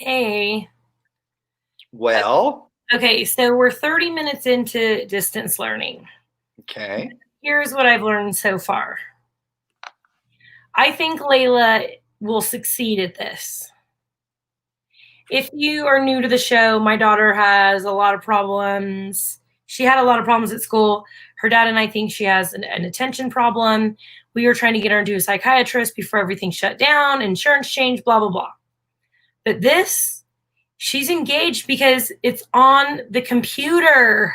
Hey. Well, Okay, so we're 30 minutes into distance learning. okay. Here's what I've learned so far. I think Layla will succeed at this. If you are new to the show, my daughter has a lot of problems. She had a lot of problems at school. Her dad and I think she has an attention problem. We were trying to get her into a psychiatrist before everything shut down, insurance changed, blah, blah, blah. But this, she's engaged because it's on the computer.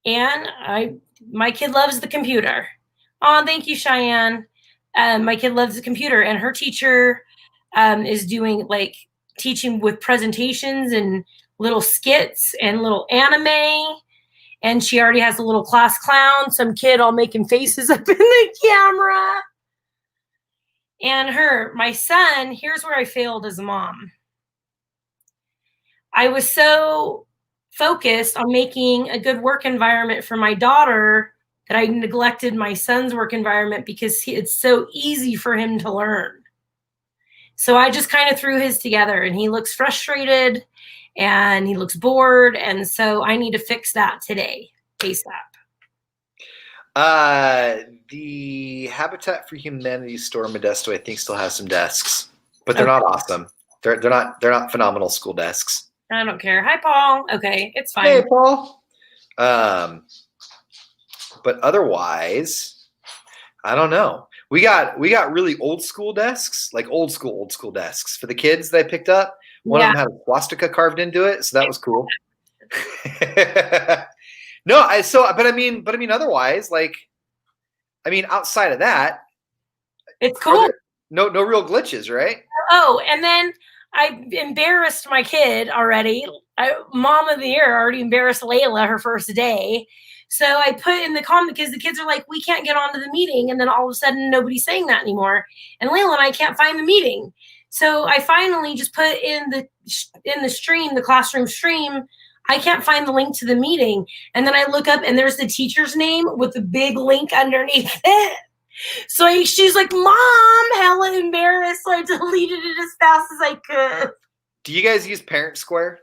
And my kid loves the computer. Oh, thank you, Cheyenne. My kid loves the computer, and her teacher is doing like teaching with presentations and little skits and little anime. And she already has a little class clown, some kid all making faces up in the camera. And my son, here's where I failed as a mom. I was so focused on making a good work environment for my daughter that I neglected my son's work environment because it's so easy for him to learn. So I just kind of threw his together, and he looks frustrated and he looks bored. And so I need to fix that today, ASAP. The Habitat for Humanity store in Modesto, I think, still has some desks, but they're not awesome. They're not phenomenal school desks. I don't care. Hi, Paul. Okay, it's fine. Hey, Paul. But otherwise, I don't know. We got really old school desks, like old school desks for the kids that I picked up. One of them had a swastika carved into it, so that was cool. No, but I mean, otherwise, outside of that, it's cool. No real glitches, right? Oh, and then I embarrassed my kid already. Mom of the year already embarrassed Layla her first day. So I put in the comment because the kids are like, we can't get onto the meeting. And then all of a sudden, nobody's saying that anymore. And Layla and I can't find the meeting. So I finally just put in the stream, the classroom stream, I can't find the link to the meeting. And then I look up and there's the teacher's name with the big link underneath it. So she's like, Mom, hella embarrassed. So I deleted it as fast as I could. Do you guys use Parent Square?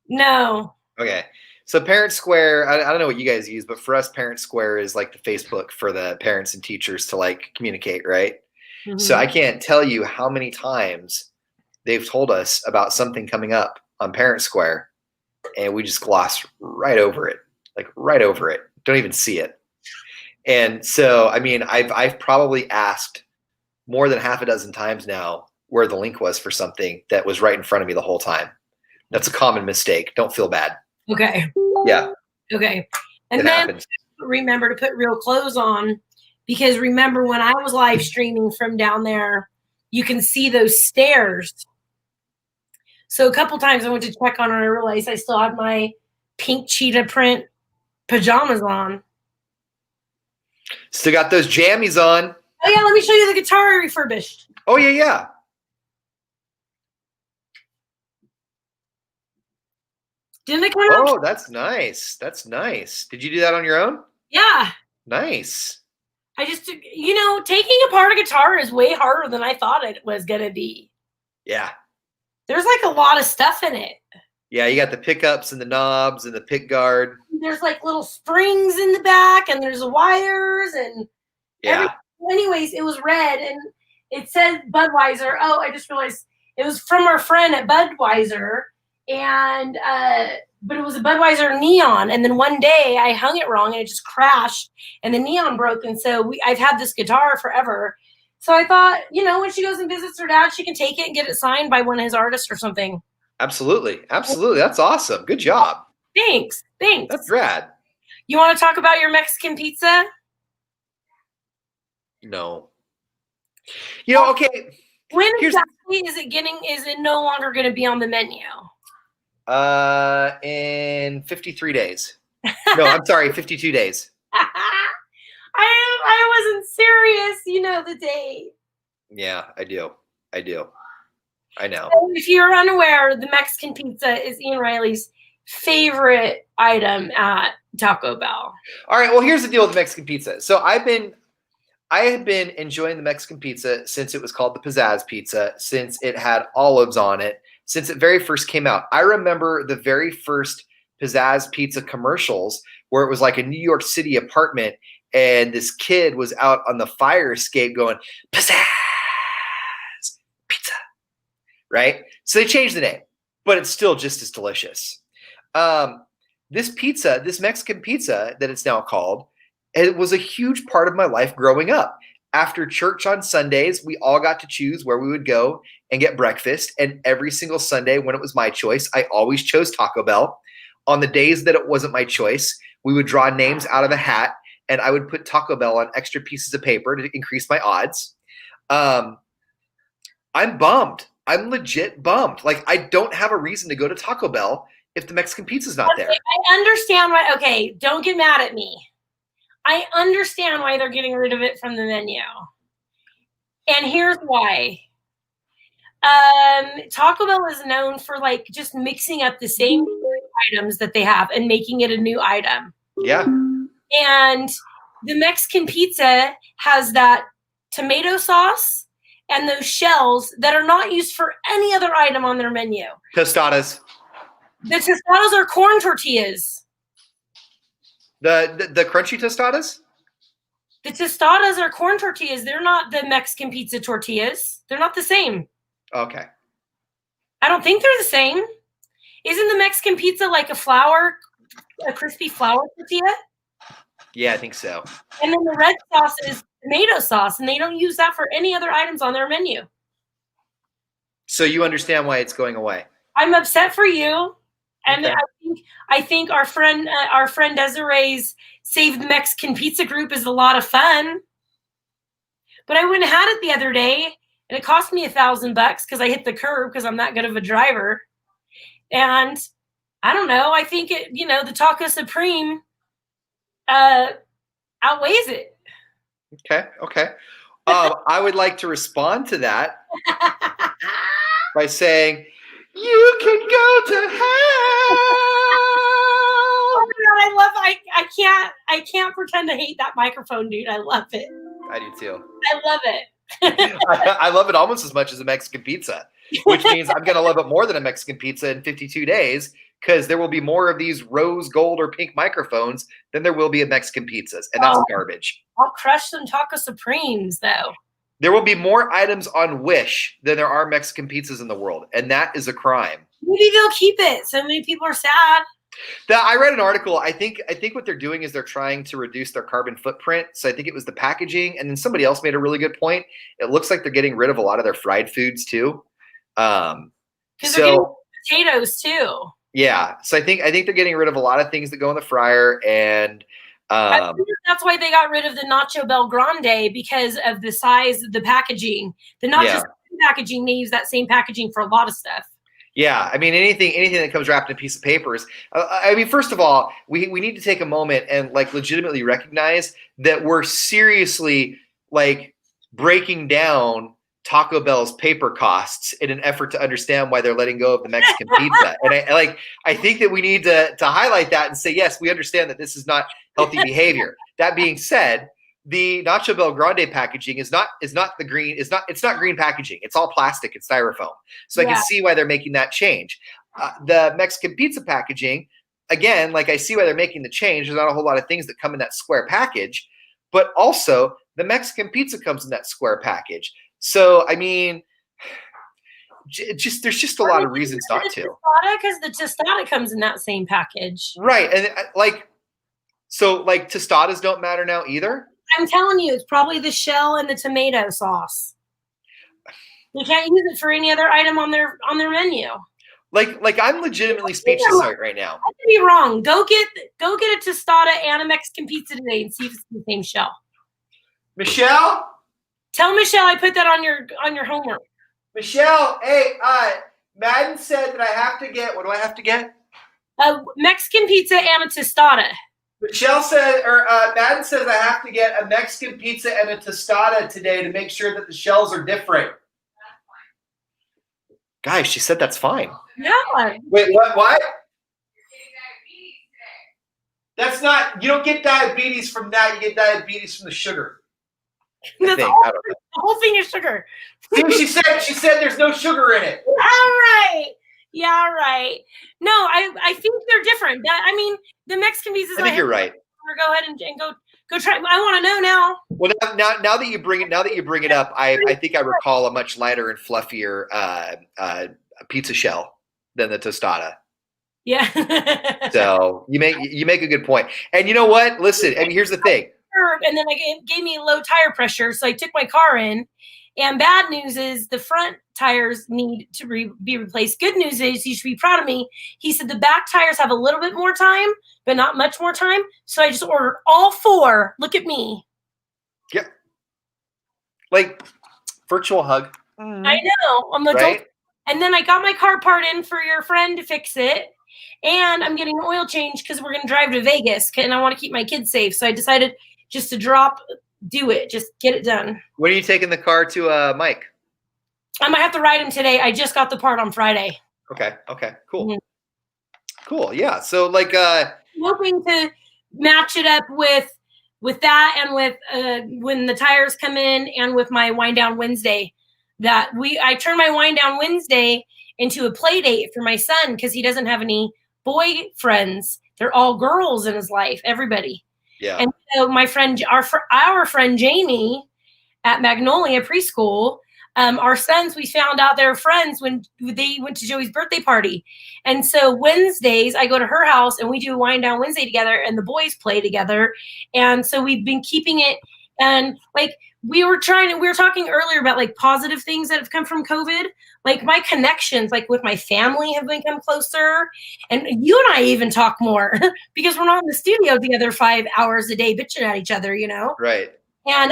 No. Okay. So Parent Square, I don't know what you guys use, but for us, Parent Square is like the Facebook for the parents and teachers to like communicate, right? Mm-hmm. So I can't tell you how many times they've told us about something coming up on Parent Square, and we just gloss right over it, Don't even see it. And so, I mean, I've probably asked more than half a dozen times now where the link was for something that was right in front of me the whole time. That's a common mistake. Don't feel bad. Okay. Yeah. Okay. And then happens. Remember to put real clothes on, because remember when I was live streaming from down there, you can see those stairs. So a couple times I went to check on her and I realized I still had my pink cheetah print pajamas on. Still got those jammies on. Oh yeah, let me show you the guitar I refurbished. Oh yeah. Didn't it come out? Oh, that's nice. That's nice. Did you do that on your own? Yeah. Nice. I just, taking apart a guitar is way harder than I thought it was going to be. Yeah. There's like a lot of stuff in it. Yeah, you got the pickups and the knobs and the pick guard. There's like little springs in the back, and there's wires and yeah. Anyways, it was red and it said Budweiser. Oh, I just realized it was from our friend at Budweiser, and but it was a Budweiser neon. And then one day I hung it wrong and it just crashed and the neon broke. And so I've had this guitar forever. So I thought, when she goes and visits her dad, she can take it and get it signed by one of his artists or something. Absolutely. That's awesome. Good job. Thanks. That's rad. You want to talk about your Mexican pizza? No. Okay. When exactly is it no longer going to be on the menu? In 53 days. No, I'm sorry, 52 days. I wasn't serious. You know the date. Yeah, I do. I know. So if you're unaware, the Mexican pizza is Ian Riley's favorite item at Taco Bell. All right, well, here's the deal with Mexican pizza. So I've been I had been enjoying the Mexican pizza since it was called the Pizzazz Pizza, since it had olives on it, since it very first came out. I remember the very first Pizzazz Pizza commercials where it was like a New York City apartment and this kid was out on the fire escape going, Pizzazz Pizza, right? So they changed the name, but it's still just as delicious. This pizza, this Mexican pizza that it's now called, it was a huge part of my life growing up. After church on Sundays, we all got to choose where we would go and get breakfast. And every single Sunday, when it was my choice, I always chose Taco Bell. On the days that it wasn't my choice, we would draw names out of a hat, and I would put Taco Bell on extra pieces of paper to increase my odds. I'm bummed. I'm legit bummed. Like, I don't have a reason to go to Taco Bell if the Mexican pizza's not there. I understand why. Okay, don't get mad at me. I understand why they're getting rid of it from the menu. And here's why. Taco Bell is known for like just mixing up the same items that they have and making it a new item. Yeah. And the Mexican pizza has that tomato sauce and those shells that are not used for any other item on their menu. Tostadas. The tostadas are corn tortillas. The crunchy tostadas? The tostadas are corn tortillas. They're not the Mexican pizza tortillas. They're not the same. Okay. I don't think they're the same. Isn't the Mexican pizza like a crispy flour tortilla? Yeah, I think so. And then the red sauce is tomato sauce, and they don't use that for any other items on their menu. So you understand why it's going away? I'm upset for you. And okay. I think our friend Desiree's Save the Mexican Pizza group is a lot of fun. But I went and had it the other day, and it cost me $1,000 because I hit the curb because I'm that good of a driver. And I don't know. I think the Taco Supreme outweighs it. Okay. I would like to respond to that by saying, you can go to hell. Oh my God, I can't pretend to hate that microphone, dude. I love it. I do too. I love it. I love it almost as much as a Mexican pizza, which means I'm going to love it more than a Mexican pizza in 52 days because there will be more of these rose, gold, or pink microphones than there will be of Mexican pizzas, and that's garbage. I'll crush some Taco Supremes, though. There will be more items on Wish than there are Mexican pizzas in the world, and that is a crime. Maybe they'll keep it. So many people are sad. I read an article. I think what they're doing is they're trying to reduce their carbon footprint. So I think it was the packaging, and then somebody else made a really good point. It looks like they're getting rid of a lot of their fried foods too. Because they're getting potatoes too. Yeah, so I think they're getting rid of a lot of things that go in the fryer, and I think that's why they got rid of the Nacho Bel Grande because of the size of the packaging. Not just packaging; they use that same packaging for a lot of stuff. Yeah, I mean anything that comes wrapped in a piece of papers. I mean, first of all, we need to take a moment and like legitimately recognize that we're seriously like breaking down Taco Bell's paper costs in an effort to understand why they're letting go of the Mexican pizza. And I think that we need to highlight that and say, yes, we understand that this is not healthy behavior. That being said, the Nacho Bel Grande packaging is not green packaging. It's all plastic and styrofoam. So I can see why they're making that change. The Mexican pizza packaging, again, like I see why they're making the change. There's not a whole lot of things that come in that square package, but also the Mexican pizza comes in that square package. So, I mean, there's just a lot of reasons not to. Because the tostada comes in that same package. Right. And so tostadas don't matter now either? I'm telling you, it's probably the shell and the tomato sauce. You can't use it for any other item on their menu. Like I'm legitimately speechless right now. I could be wrong. Go get a tostada and a Mexican pizza today and see if it's the same shell. Michelle? Tell Michelle I put that on your homework. Michelle, hey, Madden said that I have to get, what do I have to get? A Mexican pizza and a tostada. Michelle said, or Madden says I have to get a Mexican pizza and a tostada today to make sure that the shells are different. Guys, she said that's fine. Yeah. Wait, what? That's not, you don't get diabetes from that, you get diabetes from the sugar. That's all. The whole thing is sugar. See, she said there's no sugar in it. All right. Yeah, all right. No, I think they're different. I mean, the Mexican pizzas. I think you're right. Go ahead and go try. I want to know now. Well, now that you bring it up, I think I recall a much lighter and fluffier pizza shell than the tostada. Yeah. So you make a good point. And you know what? Listen, I mean, here's the thing. And then it gave me low tire pressure, so I took my car in. And bad news is the front tires need to be replaced. Good news is you should be proud of me. He said the back tires have a little bit more time, but not much more time. So I just ordered all 4. Look at me. Yep. Like virtual hug. I know. I'm adult. Right? And then I got my car part in for your friend to fix it. And I'm getting an oil change because we're going to drive to Vegas and I want to keep my kids safe. So I decided just to do it. Just get it done. When are you taking the car to Mike? I might have to ride him today. I just got the part on Friday. Okay. Cool. Mm-hmm. Cool. Yeah. So like hoping to match it up with that and with when the tires come in and with my wind down Wednesday. I turned my wind down Wednesday into a play date for my son because he doesn't have any boy friends. They're all girls in his life, everybody. Yeah. And so my friend, our friend Jamie at Magnolia Preschool, our sons, we found out they're friends when they went to Joey's birthday party. And so Wednesdays, I go to her house and we do a wind down Wednesday together and the boys play together. And so we've been keeping it. And like we were talking earlier about like positive things that have come from COVID. Like my connections, like with my family have become closer. And you and I even talk more because we're not in the studio together 5 hours a day bitching at each other, you know? Right. And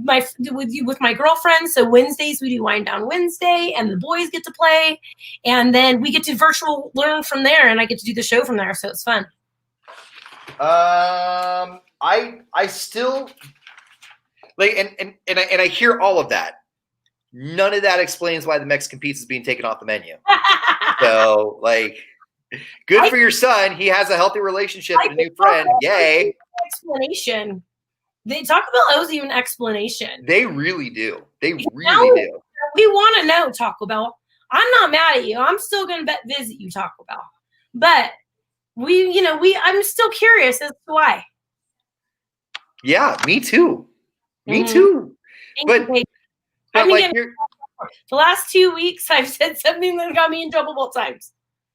with my girlfriend, so Wednesdays we do wind down Wednesday and the boys get to play. And then we get to virtual learn from there and I get to do the show from there. So it's fun. I still like, and I hear all of that. None of that explains why the Mexican pizza is being taken off the menu. So, like, good for your son. He has a healthy relationship and a new friend. Yay! Explanation. Taco Bell owes you an explanation. They really do. They really do. We want to know, Taco Bell. I'm not mad at you. I'm still going to visit you, Taco Bell. But I'm still curious as to why. Yeah, me too. Me too. But like the last 2 weeks, I've said something that got me in trouble both times.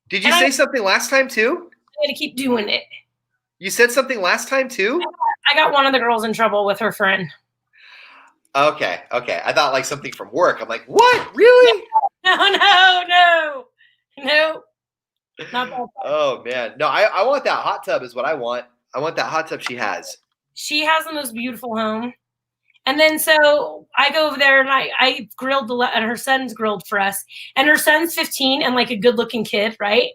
Did you say something last time too? I'm going to keep doing it. You said something last time too? I got one of the girls in trouble with her friend. Okay. I thought like something from work. I'm like, what? Really? No. Not that. Oh man. No, I want that hot tub is what I want. I want that hot tub she has. She has the most beautiful home. And then so I go over there and I grilled and her son's grilled for us. And her son's 15 and like a good looking kid, right?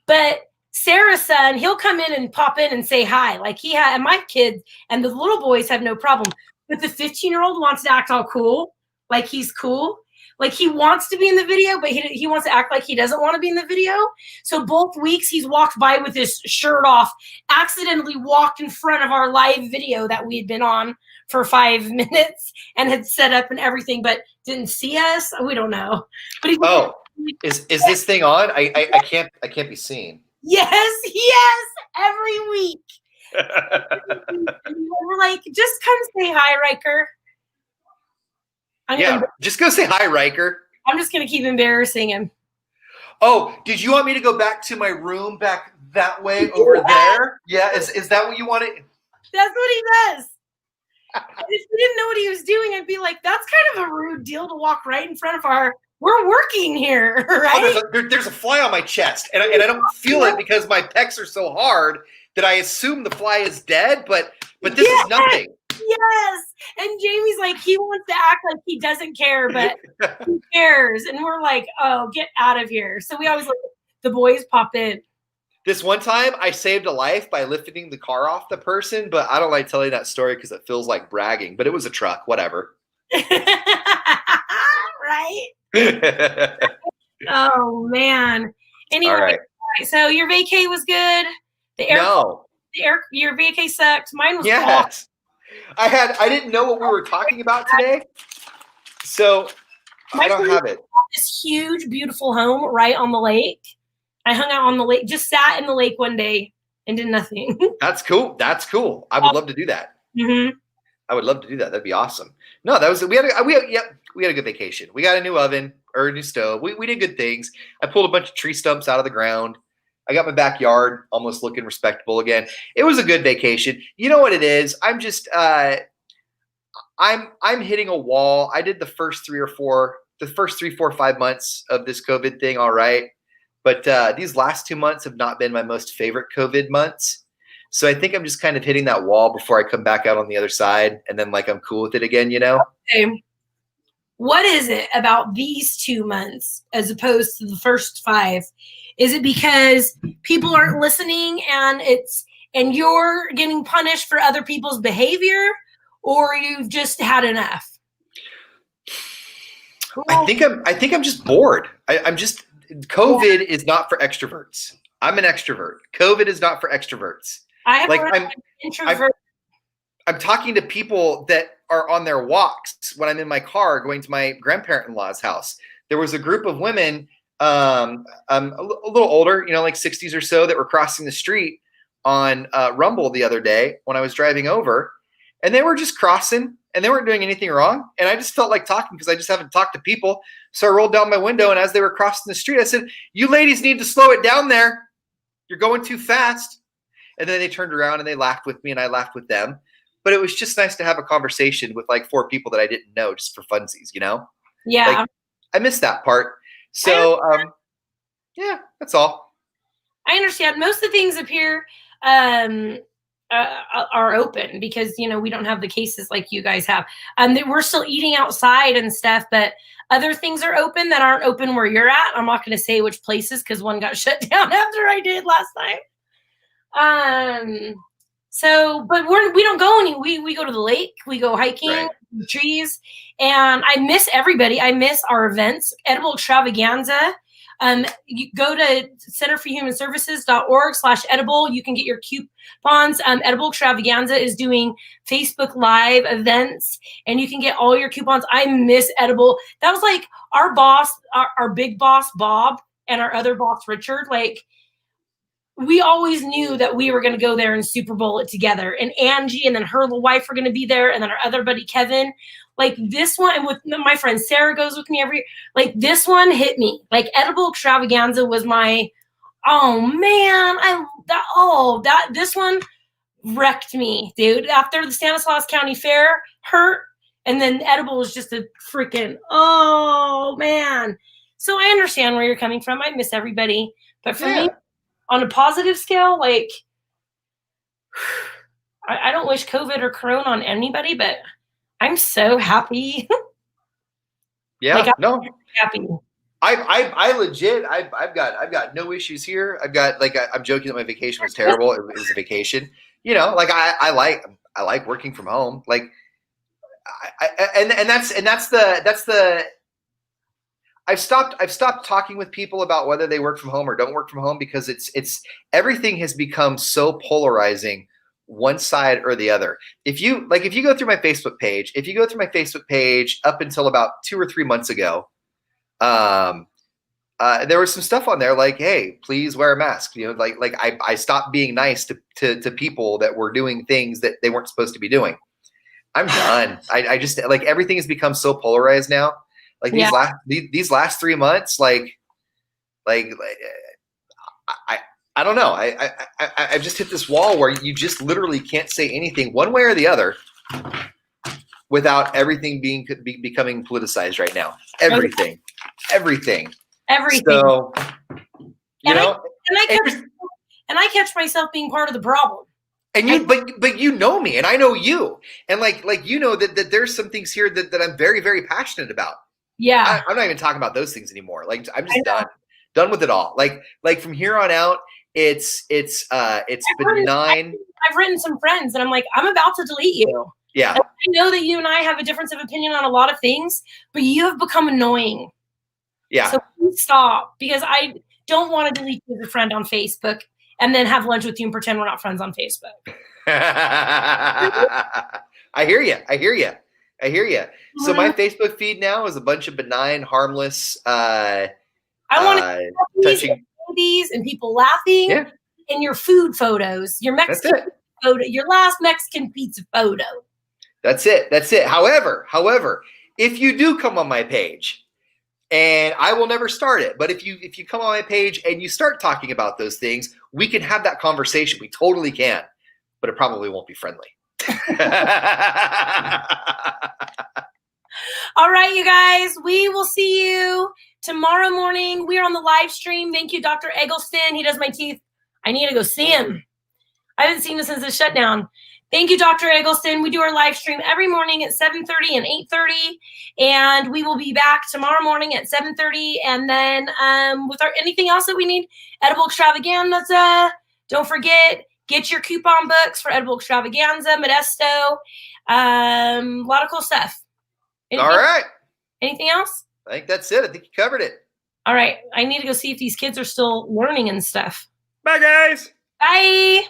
But Sarah's son, he'll come in and pop in and say hi. Like and my kids and the little boys have no problem. But the 15-year-old wants to act all cool. Like he's cool. Like he wants to be in the video, but he wants to act like he doesn't want to be in the video. So both weeks he's walked by with his shirt off, accidentally walked in front of our live video that we had been on for 5 minutes and had set up and everything, but didn't see us. We don't know. But is this thing on? I can't be seen. Yes, every week. We're like, just come say hi, Riker. Just go say hi, Riker. I'm just going to keep embarrassing him. Oh, did you want me to go back to my room back that way over there? Yeah, is that what you wanted? That's what he does. If he didn't know what he was doing, I'd be like, that's kind of a rude deal to walk right in front of we're working here, right? Oh, there's a fly on my chest, and I don't feel it because my pecs are so hard that I assume the fly is dead, but this is nothing. Yes. And Jamie's like, he wants to act like he doesn't care, but he cares. And we're like, oh, get out of here. So we always let the boys pop in. This one time I saved a life by lifting the car off the person, but I don't like telling that story because it feels like bragging, but it was a truck, whatever. Right? Oh, man. Anyway, all right. So your vacay was good? Your vacay sucked. Mine was awful. I didn't know what we were talking about today, so My I don't friend have it. this huge, beautiful home right on the lake. I hung out on the lake, just sat in the lake one day and did nothing. That's cool. That's cool. I would love to do that. Mm-hmm. I would love to do that. That'd be awesome. No, that was we had a good vacation. We got a new oven or a new stove. We did good things. I pulled a bunch of tree stumps out of the ground. I got my backyard almost looking respectable again. It was a good vacation. You know what it is? I'm just I'm hitting a wall. I did the first 3, 4, 5 months of this COVID thing all right. But these last 2 months have not been my most favorite COVID months. So I think I'm just kind of hitting that wall before I come back out on the other side, and then like I'm cool with it again, you know? Okay. What is it about these 2 months as opposed to the first 5? Is it because people aren't listening and you're getting punished for other people's behavior, or you've just had enough? I think I'm just bored. I'm just COVID is not for extroverts. I'm an extrovert. COVID is not for extroverts. I have Like an introvert. I'm talking to people that are on their walks when I'm in my car going to my grandparent-in-law's house. There was a group of women, a little older, you know, like 60s or so, that were crossing the street on Rumble the other day when I was driving over, and they were just crossing and they weren't doing anything wrong. And I just felt like talking because I just haven't talked to people. So I rolled down my window, and as they were crossing the street, I said, "You ladies need to slow it down there. You're going too fast." And then they turned around and they laughed with me, and I laughed with them. But it was just nice to have a conversation with like 4 people that I didn't know, just for funsies, you know? Yeah. Like, I missed that part. So, yeah, that's all. I understand. Most of the things up here are open because, you know, we don't have the cases like you guys have. We're still eating outside and stuff, but other things are open that aren't open where you're at. I'm not going to say which places because one got shut down after I did last time. So, but we don't go we go to the lake, we go hiking, Right. the trees, and I miss everybody. I miss our events, Edible Extravaganza. You go to centerforhumanservices.org/edible. You can get your coupons. Edible Extravaganza is doing Facebook Live events, and you can get all your coupons. I miss Edible. That was like our boss, our big boss, Bob, and our other boss, Richard. Like, we always knew that we were going to go there and Super Bowl it together. And Angie and then her wife were going to be there. And then our other buddy, Kevin. Like this one, and with my friend Sarah goes with me like this one hit me. Like Edible Extravaganza was my, oh man, this one wrecked me, dude. After the Stanislaus County Fair hurt, and then Edible was just a freaking, oh man. So I understand where you're coming from. I miss everybody. But for me, on a positive scale, like, I don't wish COVID or Corona on anybody, but I'm so happy. Yeah, like, no, happy. I legit, I've got no issues here. I've got like, I'm joking that my vacation was terrible. It was a vacation, you know. Like I like working from home. Like, and that's the. I've stopped talking with people about whether they work from home or don't work from home because it's everything has become so polarizing, one side or the other. If you go through my Facebook page, up until about 2 or 3 months ago, there was some stuff on there like, "Hey, please wear a mask." You know, like I stopped being nice to people that were doing things that they weren't supposed to be doing. I'm done. I just, like, everything has become so polarized now. Like these last 3 months, like I don't know. I've just hit this wall where you just literally can't say anything one way or the other without everything becoming politicized right now. Everything. So, you know, I catch myself being part of the problem. And but you know me, and I know you, and like you know that there's some things here that I'm very, very passionate about. Yeah, I'm not even talking about those things anymore. Like, I'm just done with it all. Like from here on out, it's benign. I've written some friends, and I'm like, I'm about to delete you. Yeah, and I know that you and I have a difference of opinion on a lot of things, but you have become annoying. Yeah. So please stop, because I don't want to delete you as a friend on Facebook and then have lunch with you and pretend we're not friends on Facebook. I hear you. I hear you. I hear you. So my Mhm. Facebook feed now is a bunch of benign, harmless, I want puppies and touching. babies and people laughing Yeah, and your food photos, your that's Mexican it. photo, your last Mexican pizza photo. That's it. That's it. However, if you do come on my page, and I will never start it, but if you come on my page and you start talking about those things, we can have that conversation. We totally can, but it probably won't be friendly. All right, you guys, we will see you tomorrow morning. We are on the live stream. Thank you, Dr. Eggleston. He does my teeth. I need to go see him. I haven't seen him since the shutdown. Thank you, Dr. Eggleston. We do our live stream every morning at 7:30 and 8:30, and we will be back tomorrow morning at 7:30. And then with anything else that we need, Edible Extravaganza. Don't forget, get your coupon books for Edible Extravaganza, Modesto. A lot of cool stuff. All right. Anything else? I think that's it. I think you covered it. All right. I need to go see if these kids are still learning and stuff. Bye, guys. Bye.